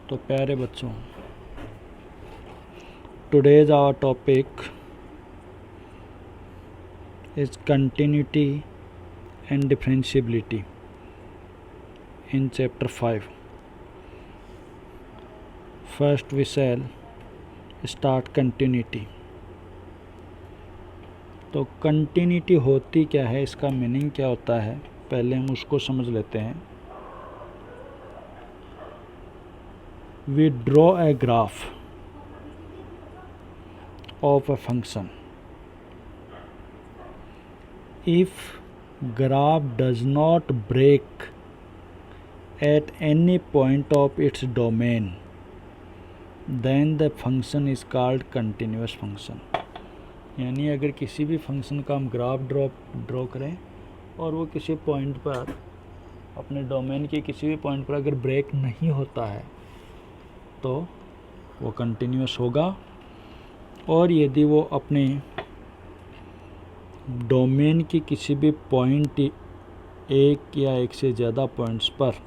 तो प्यारे बच्चों, today's our topic is continuity and differentiability in chapter 5. First we shall start continuity. तो continuity होती क्या है, इसका मीनिंग क्या होता है, पहले हम उसको समझ लेते हैं. We draw a graph of a function. If graph does not break at any point of its domain, then the function is called continuous function. यानी अगर किसी भी फंक्शन का हम ग्राफ ड्रॉ करें और वो किसी पॉइंट पर, अपने डोमेन के किसी भी पॉइंट पर अगर ब्रेक नहीं होता है तो वो कंटिन्यूस होगा, और यदि वो अपने डोमेन की किसी भी पॉइंट, एक या एक से ज़्यादा पॉइंट्स पर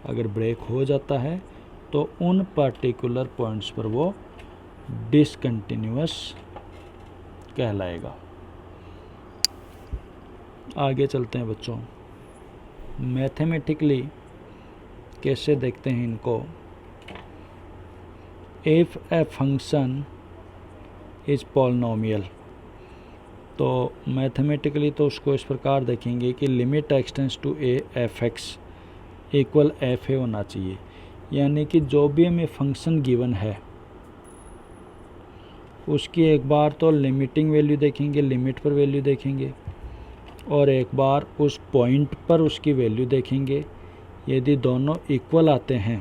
अगर ब्रेक हो जाता है तो उन पर्टिकुलर पॉइंट्स पर वो डिसकंटिन्यूअस कहलाएगा. आगे चलते हैं बच्चों. मैथमेटिकली कैसे देखते हैं इनको. If a function is polynomial, तो मैथमेटिकली तो उसको इस प्रकार देखेंगे कि limit x tends to a f x equal f a होना चाहिए. यानी कि जो भी हमें फंक्शन गिवन है उसकी एक बार तो लिमिटिंग वैल्यू देखेंगे, लिमिट पर वैल्यू देखेंगे, और एक बार उस पॉइंट पर उसकी वैल्यू देखेंगे. यदि दोनों इक्वल आते हैं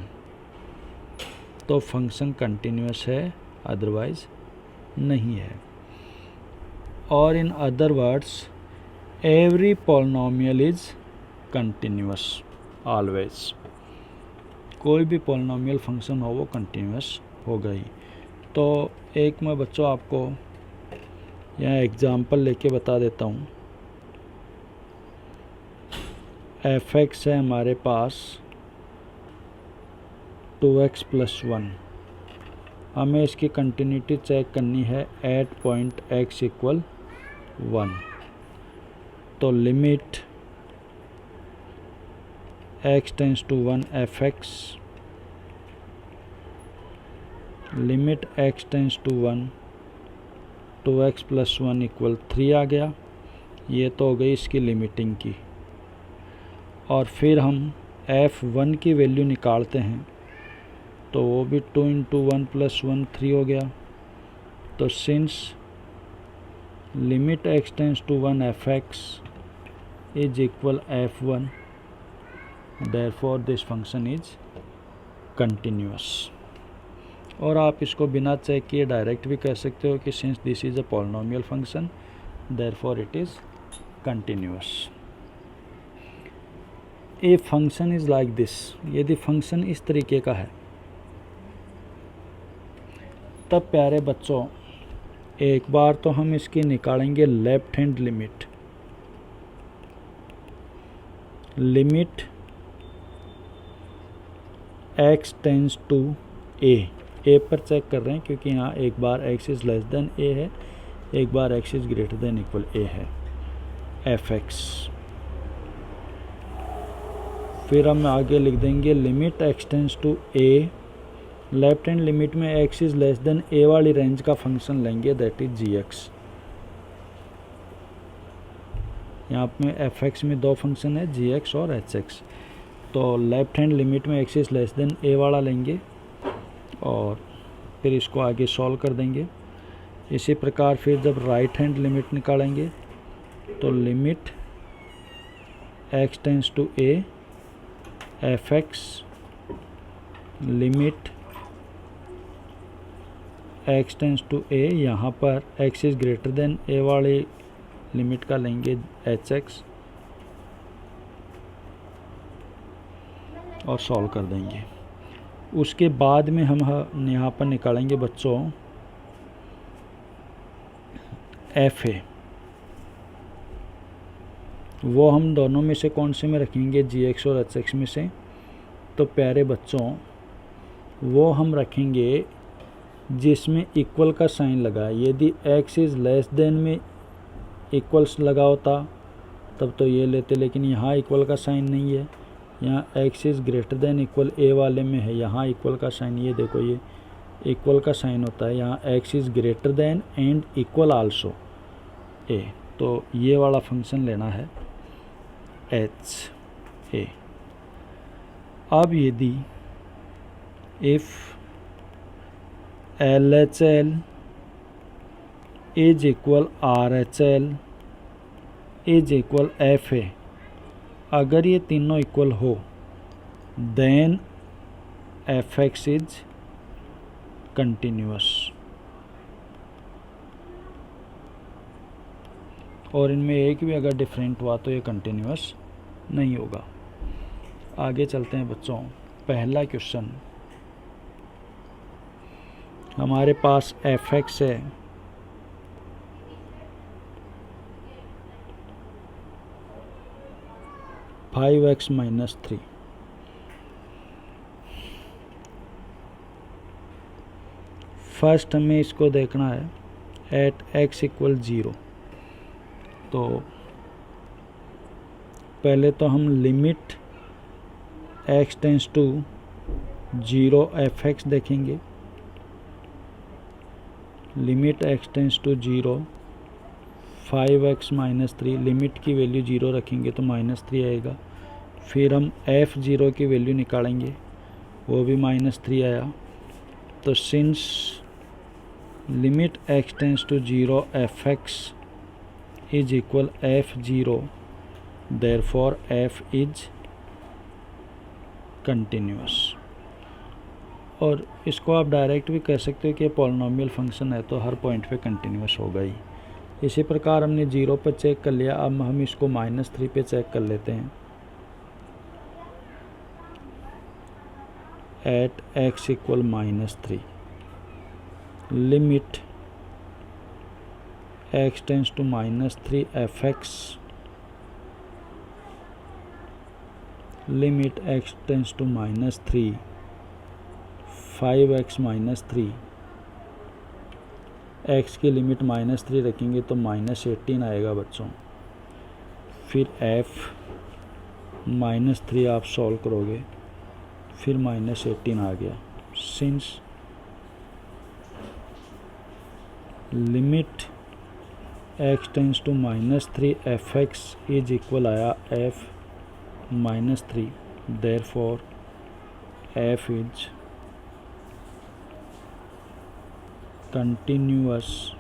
तो फंक्शन कंटिन्यूस है, अदरवाइज नहीं है. और in other words, every polynomial is continuous always. कोई भी पॉलिनोमियल फंक्शन हो वो कंटिन्यूस होगा ही. तो एक मैं बच्चों आपको यहाँ एग्जांपल लेके बता देता हूँ. एफ एक्स है हमारे पास 2x + 1. हमें इसकी कंटिन्यूटी चेक करनी है एट पॉइंट x = 1. तो limit x tends to 1 f x, limit x tends to 1 2x + 1 = 3 आ गया. ये तो हो गई इसकी लिमिटिंग की. और फिर हम f1 की वैल्यू निकालते हैं तो वो भी 2 × 1 + 1 3 हो गया. तो since limit x tends to 1 f x is equal f1, therefore this function is continuous. और आप इसको बिना चेक किए डायरेक्ट भी कह सकते हो कि since this is a polynomial function therefore it is continuous. A function is like this. यदि फंक्शन इस तरीके का है तब प्यारे बच्चों एक बार तो हम इसकी निकालेंगे left hand limit. Limit x tends to a पर चेक कर रहे हैं क्योंकि यहाँ एक बार x is less than a है, एक बार x is greater than equal a है, एफ एक्स. फिर हम आगे लिख देंगे limit x tends to a. Left hand limit में x is less than a वाली रेंज का फंक्शन लेंगे, दैट इज जी एक्स. यहाँ पे एफ एक्स में दो फंक्शन है, जी एक्स और एच एक्स. तो लेफ्ट हैंड लिमिट में x इज़ लेस देन ए वाला लेंगे और फिर इसको आगे सॉल्व कर देंगे. इसी प्रकार फिर जब राइट हैंड लिमिट निकालेंगे तो limit x tends to a f x, limit x tends to a, यहाँ पर x is greater than a वाली लिमिट का लेंगे एच एक्स और सॉल्व कर देंगे. उसके बाद में हम यहाँ पर निकालेंगे बच्चों एफ ए. वो हम दोनों में से कौन से में रखेंगे, जी एक्स और एच एक्स में से. तो प्यारे बच्चों वो हम रखेंगे जिसमें इक्वल का साइन लगा है। यदि x इज़ लेस देन में इक्वल्स लगा होता तब तो ये लेते, लेकिन यहाँ इक्वल का साइन नहीं है। यहाँ x is greater than equal a वाले में है, यहाँ इक्वल का साइन, ये देखो ये इक्वल का साइन होता है। यहाँ x is greater then and equal also a, तो ये वाला फंक्शन लेना है h a। अब यदि if LHL is equal RHL is equal FA, अगर ये तीनों इक्वल हो देन fx इज कंटिन्यूअस, और इनमें एक भी अगर डिफरेंट हुआ तो ये कंटिन्यूअस नहीं होगा। आगे चलते हैं बच्चों। पहला क्वेश्चन हमारे पास fx है, -3। फर्स्ट हमें इसको देखना है एट x इक्वल 0। तो पहले तो हम limit x tends to 0 fx देखेंगे। Limit x tends to 0 5x -3, limit की वैल्यू 0 रखेंगे तो -3 आएगा। फिर हम f0 की वैल्यू निकालेंगे, वो भी -3 आया। तो since limit x tends to 0 fx is equal f0, therefore f is continuous. और इसको आप डायरेक्ट भी कह सकते हो कि पॉलिनोमियल फंक्शन है तो हर पॉइंट पे कंटिन्यूअस होगा ही। इसी प्रकार हमने 0 पर चेक कर लिया, अब हम इसको -3 पे चेक कर लेते हैं। At x equal -3, limit x tends to -3 fx, limit x tends to -3 5x -3, x की लिमिट -3 रखेंगे तो -18 आएगा बच्चों। फिर f -3 आप सॉल्व करोगे, फिर -18 आ गया। Since limit x tends to -3 fx is equal आया f -3, therefore f is continuous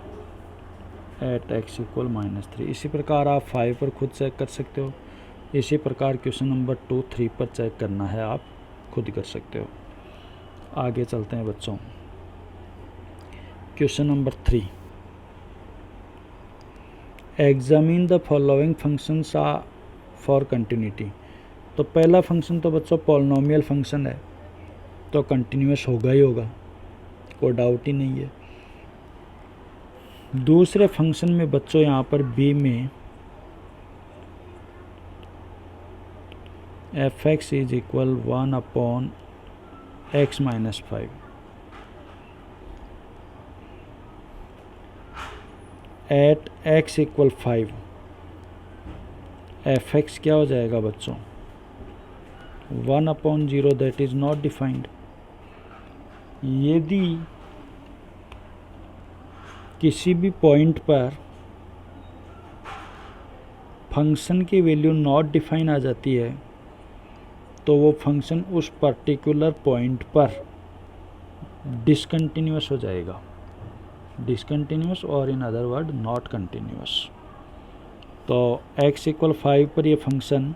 at x equal -3। इसी प्रकार आप 5 पर खुद चेक कर सकते हो। इसी प्रकार क्वेश्चन नंबर 2, 3 पर चेक करना है, आप खुद कर सकते हो। आगे चलते हैं बच्चों। Question number 3, examine the following functions for continuity. तो पहला फंक्शन तो बच्चों पॉलिनोमियल फंक्शन है तो कंटिन्यूअस होगा ही होगा, कोई डाउट ही नहीं है। दूसरे फंक्शन में बच्चों यहाँ पर b में fx is equal 1/x -5, at x equal 5 fx क्या हो जाएगा बच्चों 1/0, दैट इज नॉट डिफाइंड। यदि किसी भी पॉइंट पर फंक्शन की वैल्यू नॉट डिफाइन आ जाती है तो वो फंक्शन उस पर्टिकुलर पॉइंट पर डिसकंटिन्यूअस हो जाएगा, डिसकंटिन्यूअस और in other word not continuous. तो x इक्वल 5 पर ये फंक्शन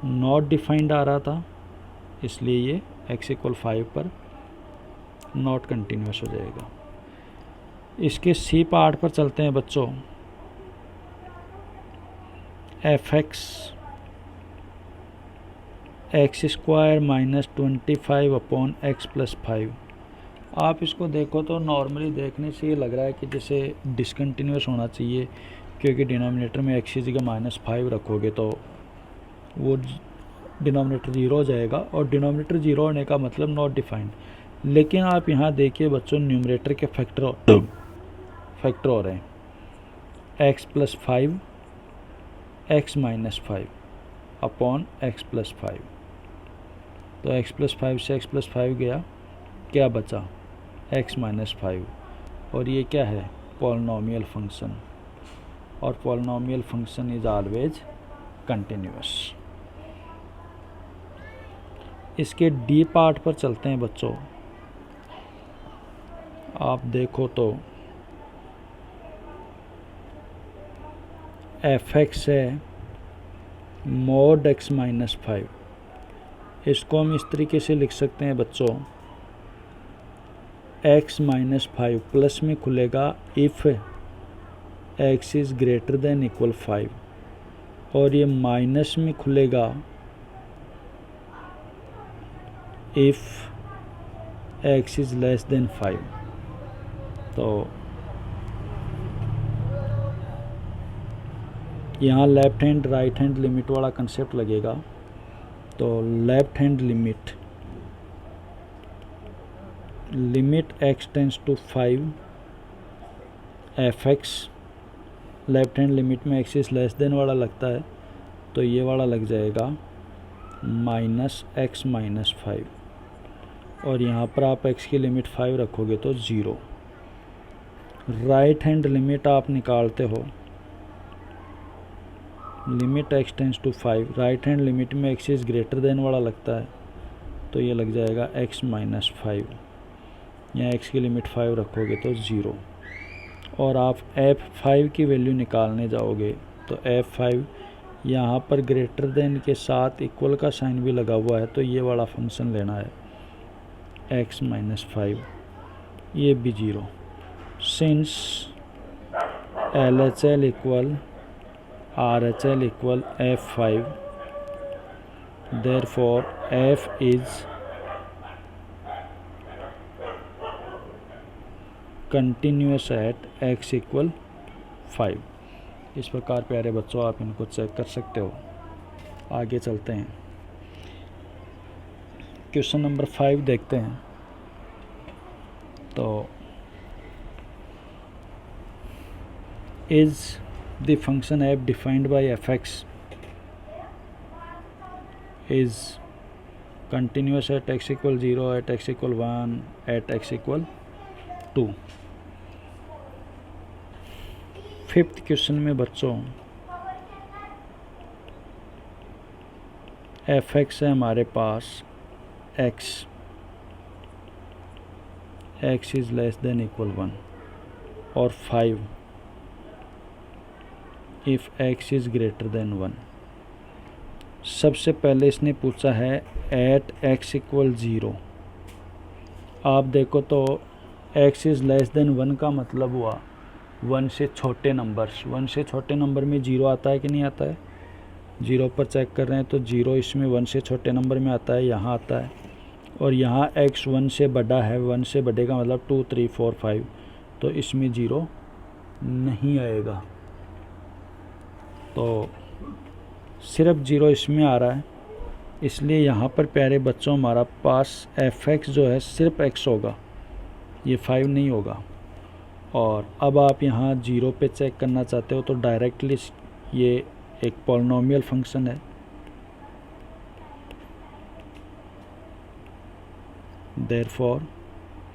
नॉट डिफाइंड आ रहा था, इसलिए ये x इक्वल 5 पर नॉट कंटिन्यूअस हो जाएगा। इसके सी पार्ट पर चलते हैं बच्चों। fx x square -25/x + 5। आप इसको देखो तो नॉर्मली देखने से ये लग रहा है कि जैसे डिसकंटिन्यूअस होना चाहिए, क्योंकि डिनोमिनेटर में x की जगह -5 रखोगे तो वो डिनोमिनेटर 0 हो जाएगा, और डिनोमिनेटर 0 होने का मतलब नॉट डिफाइंड। लेकिन आप यहाँ देखिए बच्चों, न्यूमरेटर के फैक्टर हो रहे हैं, x + 5 x - 5 अपॉन x + 5। तो x + 5 से x + 5 गया, क्या बचा x - 5, और ये क्या है पॉलिनोमियल फंक्शन, और polynomial function is always continuous. इसके डी पार्ट पर चलते हैं बच्चों। आप देखो तो f(x) है mod x - 5, इसको हम इस तरीके से लिख सकते हैं बच्चों, x - 5 प्लस में खुलेगा if x is greater than equal 5, और ये माइनस में खुलेगा if x is less than 5। तो यहाँ left hand right hand limit वाला कंसेप्ट लगेगा। तो left hand limit x tends to 5 f(x), left hand limit में x इज़ लेस देन वाला लगता है, तो ये वाला लग जाएगा -x - 5, और यहाँ पर आप x की लिमिट 5 रखोगे तो 0। राइट हैंड लिमिट आप निकालते हो, limit x tends to 5, right hand limit में x इज़ ग्रेटर देन वाला लगता है, तो ये लग जाएगा x - 5, यहाँ x की लिमिट 5 रखोगे तो 0। और आप f5 की वैल्यू निकालने जाओगे तो f5 यहाँ पर ग्रेटर देन के साथ इक्वल का साइन भी लगा हुआ है, तो ये वाला फंक्शन लेना है x - 5, ये भी 0। Since LHL equal RHL equal f5, therefore f is continuous at x = 5। इस प्रकार प्यारे बच्चों आप इनको चेक कर सकते हो। आगे चलते हैं, क्वेश्चन नंबर 5 देखते हैं। तो is the function f defined by f(x) is continuous at x = 0, at x = 1, at x = 2। Fifth question में बच्चों f(x) है हमारे पास x is less than equal 1, और 5 if x is greater than 1। सबसे पहले इसने पूछा है एट x = 0। आप देखो तो x इज़ लेस देन 1 का मतलब हुआ 1 से छोटे नंबर्स, 1 से छोटे नंबर में 0 आता है कि नहीं आता है, 0 पर चेक कर रहे हैं तो 0 इसमें 1 से छोटे नंबर में आता है, यहाँ आता है। और यहाँ x 1 से बड़ा है, 1 से बड़े का मतलब 2, 3, 4, 5, तो इसमें 0 नहीं आएगा। तो सिर्फ 0 इसमें आ रहा है, इसलिए यहाँ पर प्यारे बच्चों हमारा पास f(x) जो है सिर्फ x होगा, ये 5 नहीं होगा। और अब आप यहाँ 0 पे चेक करना चाहते हो तो डायरेक्टली ये एक पॉलिनोमियल फंक्शन है, देयरफॉर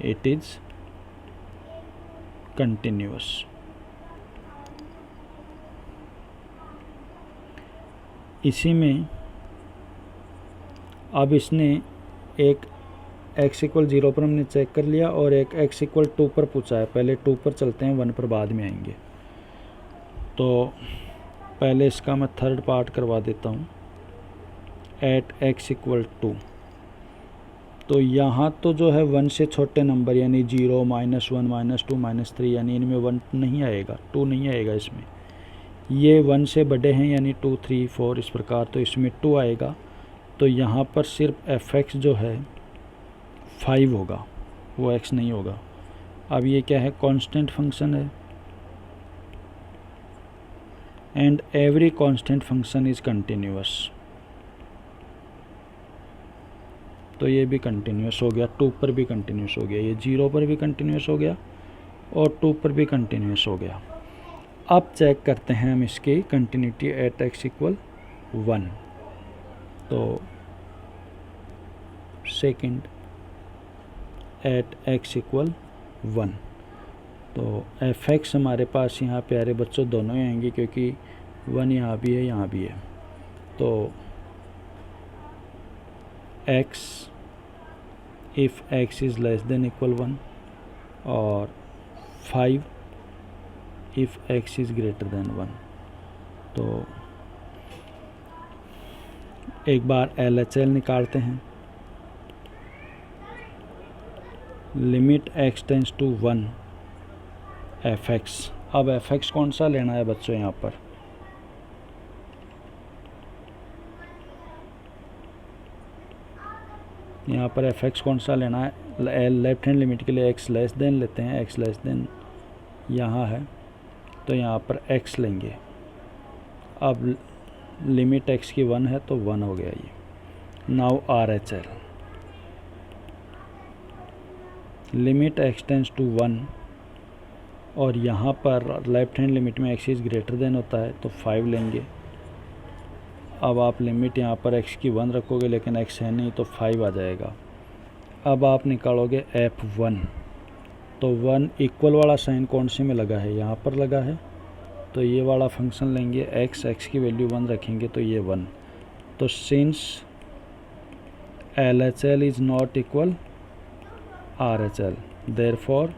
इट इज़ कंटिन्यूअस। इसी में अब इसने एक x = 0 पर हमने चेक कर लिया, और एक x = 2 पर पूछा है। पहले 2 पर चलते हैं, 1 पर बाद में आएंगे। तो पहले इसका मैं थर्ड पार्ट करवा देता हूँ, एट x = 2। तो यहाँ तो जो है 1 से छोटे नंबर यानी 0, -1, -2, -3 यानी इनमें 1 नहीं आएगा, 2 नहीं आएगा इसमें। ये 1 से बड़े हैं यानी 2, 3, 4 इस प्रकार, तो इसमें 2 आएगा। तो यहाँ पर सिर्फ f(x) जो है 5 होगा, वो x नहीं होगा। अब ये क्या है, कांस्टेंट फंक्शन है, and every constant function is continuous. तो ये भी कंटिन्यूस हो गया, 2 पर भी कंटिन्यूस हो गया, ये 0 पर भी कंटिन्यूस हो गया और 2 पर भी कंटिन्यूस हो गया। अब चेक करते हैं हम इसकी कंटिन्यूटी एट x इक्वल 1। तो सेकंड एट x इक्वल 1, तो f(x) हमारे पास यहाँ प्यारे बच्चों दोनों ही आएंगे, क्योंकि 1 यहाँ भी है यहाँ भी है। तो x if x is less than equal 1 और 5 if x is greater than 1। तो एक बार LHL निकालते हैं। Limit x tends to 1 f(x). अब f(x) कौन सा लेना है बच्चों यहाँ पर? यहाँ पर f(x) कौन सा लेना है? लेफ्ट हैंड लिमिट के लिए x लेस देन लेते हैं, x लेस देन यहाँ है तो यहाँ पर x लेंगे। अब लिमिट x की 1 है तो 1 हो गया ये। Now RHL, limit x tends to 1 और यहाँ पर लेफ्ट हैंड लिमिट में x इज़ ग्रेटर देन होता है तो 5 लेंगे। अब आप लिमिट यहाँ पर x की 1 रखोगे लेकिन x है नहीं तो 5 आ जाएगा। अब आप निकालोगे f1, तो 1 इक्वल वाला साइन कौन से में लगा है? यहाँ पर लगा है, तो ये वाला फंक्शन लेंगे, x की वैल्यू 1 रखेंगे तो ये 1। तो since LHL is not equal RHL, therefore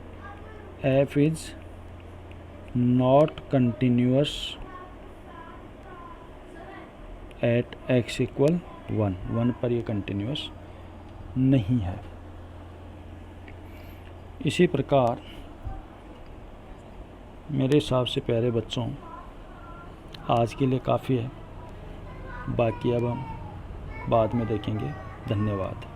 f is not continuous at x equal 1 पर ये कंटिन्यूअस नहीं है। इसी प्रकार मेरे हिसाब से प्यारे बच्चों आज के लिए काफ़ी है, बाकी अब हम बाद में देखेंगे। धन्यवाद।